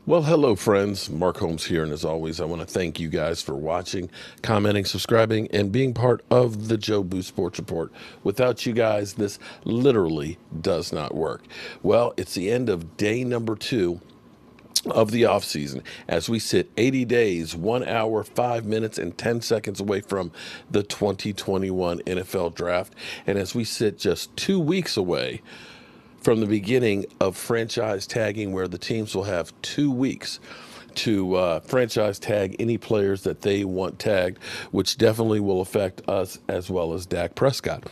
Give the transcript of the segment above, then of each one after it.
Well, hello, friends. Mark Holmes here, and as always, I want to thank you guys for watching, commenting, subscribing, and being part of the Joe Boo Sports Report. Without you guys, this literally does not work. Well, it's the end of day number 2 of the offseason as we sit 80 days, 1 hour, 5 minutes, and 10 seconds away from the 2021 NFL Draft, and as we sit just 2 weeks away from the beginning of franchise tagging, where the teams will have 2 weeks to franchise tag any players that they want tagged, which definitely will affect us as well as Dak Prescott.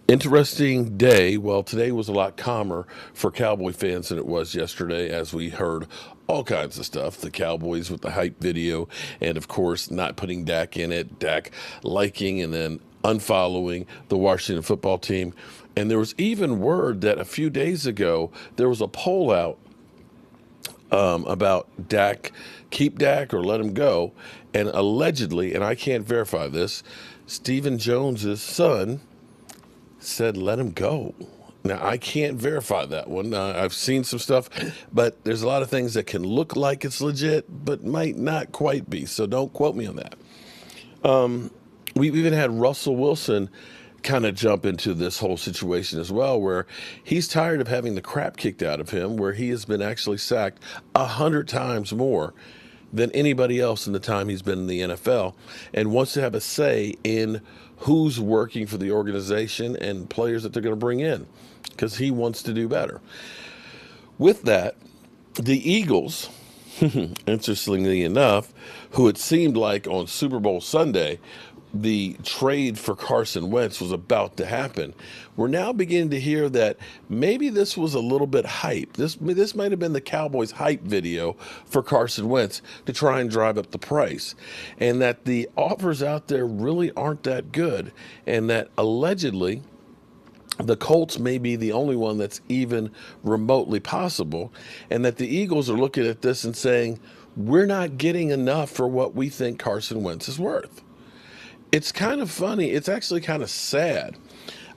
Interesting day. Well, today was a lot calmer for Cowboy fans than it was yesterday, as we heard all kinds of stuff. The Cowboys with the hype video, and of course, not putting Dak in it, Dak liking and then unfollowing the Washington football team. And there was even word that a few days ago there was a poll out about Dak, keep Dak or let him go. And allegedly, and I can't verify this, Stephen Jones's son said let him go. Now, I can't verify that one. I've seen some stuff, but there's a lot of things that can look like it's legit, but might not quite be. So don't quote me on that. We've even had Russell Wilson kind of jump into this whole situation as well, where he's tired of having the crap kicked out of him, where he has been actually sacked 100 times more than anybody else in the time he's been in the NFL, and wants to have a say in who's working for the organization and players that they're going to bring in, because he wants to do better. With that, the Eagles, interestingly enough, who it seemed like on Super Bowl Sunday, the trade for Carson Wentz was about to happen. We're now beginning to hear that maybe this was a little bit hype. This might have been the Cowboys hype video for Carson Wentz to try and drive up the price, and that the offers out there really aren't that good, and that allegedly the Colts may be the only one that's even remotely possible, and that the Eagles are looking at this and saying, we're not getting enough for what we think Carson Wentz is worth. It's kind of funny. It's actually kind of sad.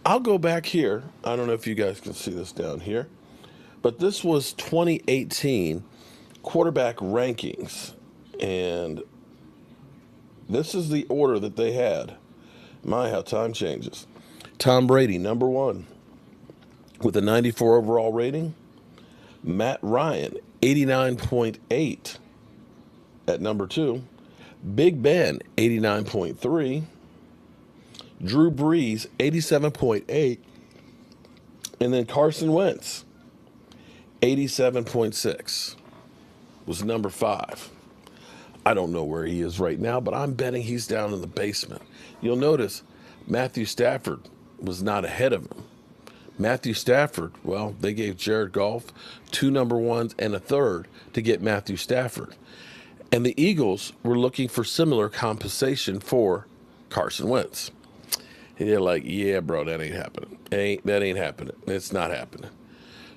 I'll go back here. I don't know if you guys can see this down here, but this was 2018 quarterback rankings, and this is the order that they had. My, how time changes. Tom Brady, number 1, with a 94 overall rating. Matt Ryan, 89.8 at number 2. Big Ben, 89.3. Drew Brees, 87.8. And then Carson Wentz, 87.6, was number 5. I don't know where he is right now, but I'm betting he's down in the basement. You'll notice Matthew Stafford was not ahead of him. Matthew Stafford, well, they gave Jared Goff 2 number 1s and a 3rd to get Matthew Stafford. And the Eagles were looking for similar compensation for Carson Wentz. And they're like, yeah, bro, that ain't happening. That ain't happening. It's not happening.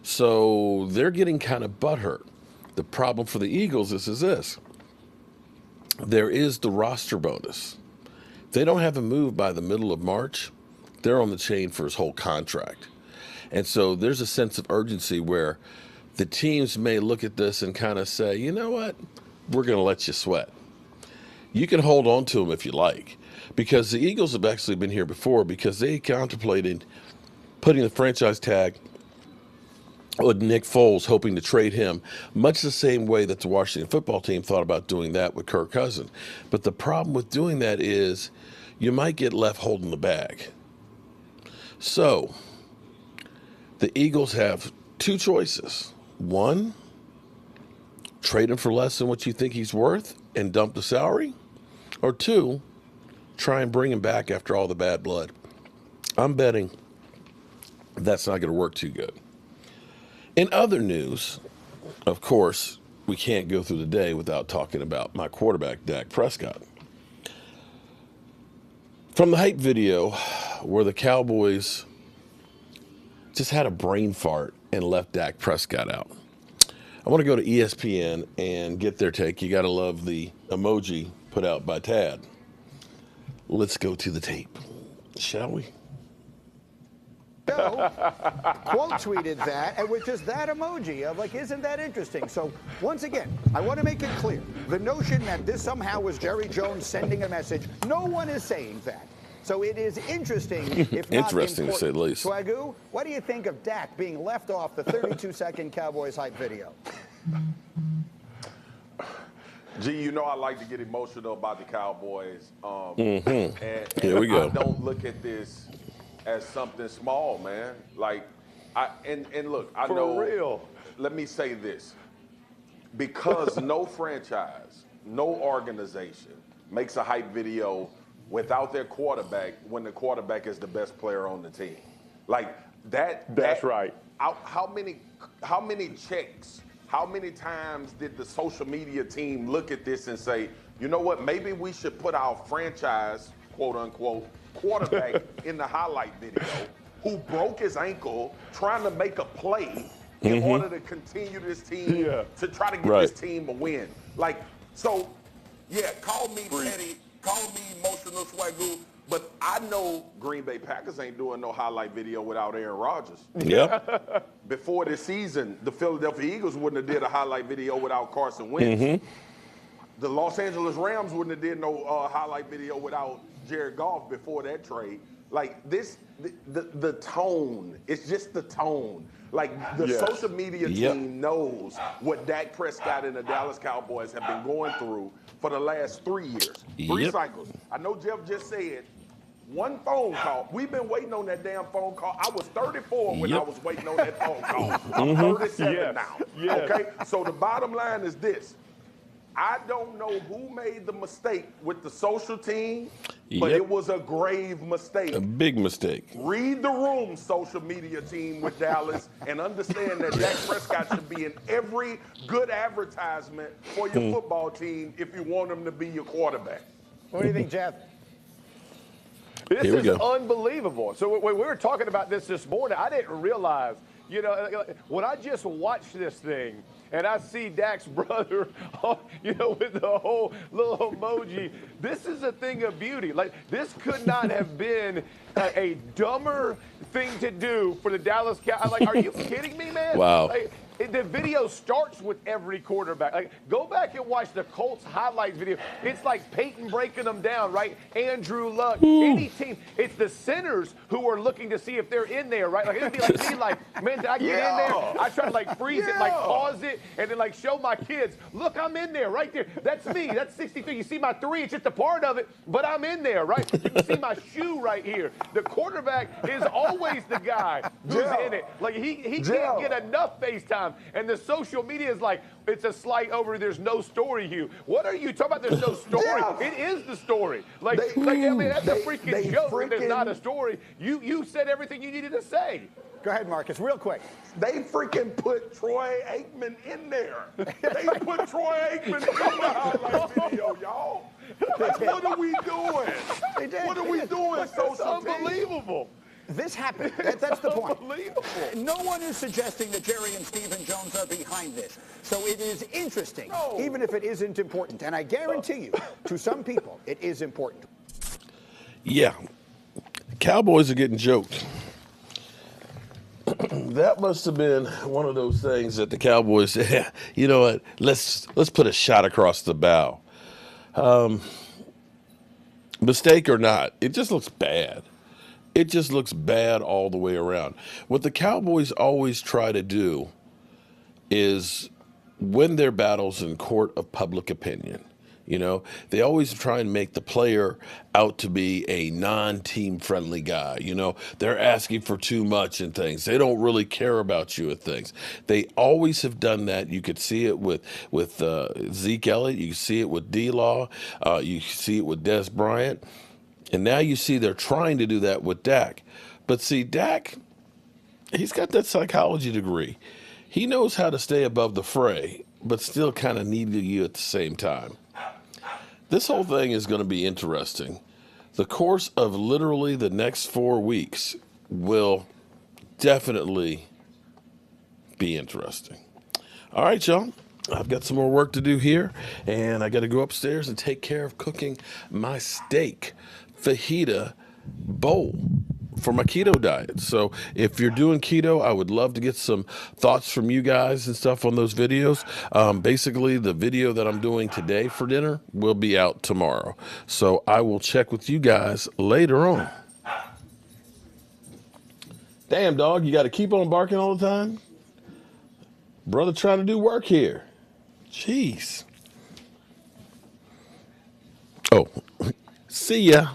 So they're getting kind of butthurt. The problem for the Eagles is this. There is the roster bonus. If they don't have a move by the middle of March, they're on the chain for his whole contract. And so there's a sense of urgency where the teams may look at this and kind of say, you know what? We're going to let you sweat. You can hold on to him if you like, because the Eagles have actually been here before, because they contemplated putting the franchise tag on Nick Foles, hoping to trade him, much the same way that the Washington football team thought about doing that with Kirk Cousins. But the problem with doing that is you might get left holding the bag. So the Eagles have 2 choices. 1, trade him for less than what you think he's worth and dump the salary. Or 2, try and bring him back after all the bad blood. I'm betting that's not going to work too good. In other news, of course, we can't go through the day without talking about my quarterback, Dak Prescott. From the hype video where the Cowboys just had a brain fart and left Dak Prescott out, I want to go to ESPN and get their take. You got to love the emoji put out by Tad. Let's go to the tape, shall we? Joe quote tweeted that, and with just that emoji of like, isn't that interesting? So once again, I want to make it clear, the notion that this somehow was Jerry Jones sending a message, no one is saying that. So it is interesting, if not Interesting, important. to say the least. Swagoo, what do you think of Dak being left off the 32-second Cowboys hype video? Gee, you know I like to get emotional about the Cowboys. Here we go. I don't look at this as something small, man. Like, and look, I know. For real. Let me say this. Because no franchise, no organization makes a hype video without their quarterback when the quarterback is the best player on the team. Like that. That's right. How many checks? How many times did the social media team look at this and say, you know what, maybe we should put our franchise, quote unquote, quarterback in the highlight video who broke his ankle trying to make a play in order to continue this team, to try to get this team a win. Like, so, yeah, call me petty, call me emotional swagoo, but I know Green Bay Packers ain't doing no highlight video without Aaron Rodgers. Yep. Before this season, the Philadelphia Eagles wouldn't have did a highlight video without Carson Wentz. The Los Angeles Rams wouldn't have did no highlight video without Jared Goff before that trade. Like this, the tone, it's just the tone. Like the social media team knows what Dak Prescott and the Dallas Cowboys have been going through for the last 3 years. 3 cycles. I know Jeff just said one phone call. We've been waiting on that damn phone call. I was 34 when I was waiting on that phone call. I'm 37 now. Okay? So the bottom line is this. I don't know who made the mistake with the social team, but it was a grave mistake. A big mistake. Read the room, social media team with Dallas, and understand that Dak Prescott should be in every good advertisement for your football team if you want him to be your quarterback. What do you think, Jeff? This is unbelievable. So when we were talking about this morning, I didn't realize, you know, when I just watched this thing, and I see Dak's brother, you know, with the whole little emoji. This is a thing of beauty. Like, this could not have been a dumber thing to do for the Dallas Cowboys. Like, are you kidding me, man? Wow. Like, the video starts with every quarterback. Like, go back and watch the Colts highlights video. It's like Peyton breaking them down, right? Andrew Luck, any team. It's the centers who are looking to see if they're in there, right? Like, it'd be like me, like, man, did I get in there? I try to, like, freeze it, like, pause it, and then, like, show my kids, look, I'm in there right there. That's me. That's 63. You see my 3. It's just a part of it, but I'm in there, right? You can see my shoe right here. The quarterback is always the guy who's in it. Like, he can't get enough FaceTime. And the social media is like, it's a slight over, there's no story, Hugh. What are you talking about? There's no story. It is the story. Like, I mean, that's a freaking joke. There's not a story. You said everything you needed to say. Go ahead, Marcus, real quick. They freaking put Troy Aikman in there. They put Troy Aikman in the highlight video, y'all. Like, what are we doing? They did. What are we doing, It's social team? unbelievable. This happened. That's the point. Unbelievable. No one is suggesting that Jerry and Stephen Jones are behind this. So it is interesting, even if it isn't important. And I guarantee you, to some people, it is important. Yeah. Cowboys are getting joked. That must have been one of those things that the Cowboys said, you know what, let's put a shot across the bow. Mistake or not, it just looks bad. It just looks bad all the way around. What the Cowboys always try to do is win their battles in court of public opinion. You know, they always try and make the player out to be a non-team friendly guy. You know, they're asking for too much and things. They don't really care about you and things. They always have done that. You could see it with Zeke Elliott. You see it with D-Law. You see it with Des Bryant. And now you see they're trying to do that with Dak. But see, Dak, he's got that psychology degree. He knows how to stay above the fray, but still kind of need you at the same time. This whole thing is going to be interesting. The course of literally the next 4 weeks will definitely be interesting. All right, y'all. I've got some more work to do here, and I got to go upstairs and take care of cooking my steak fajita bowl for my keto diet. So if you're doing keto, I would love to get some thoughts from you guys and stuff on those videos. Basically, the video that I'm doing today for dinner will be out tomorrow. So I will check with you guys later on. Damn, dog, you got to keep on barking all the time? Brother trying to do work here. Jeez. Oh, see ya.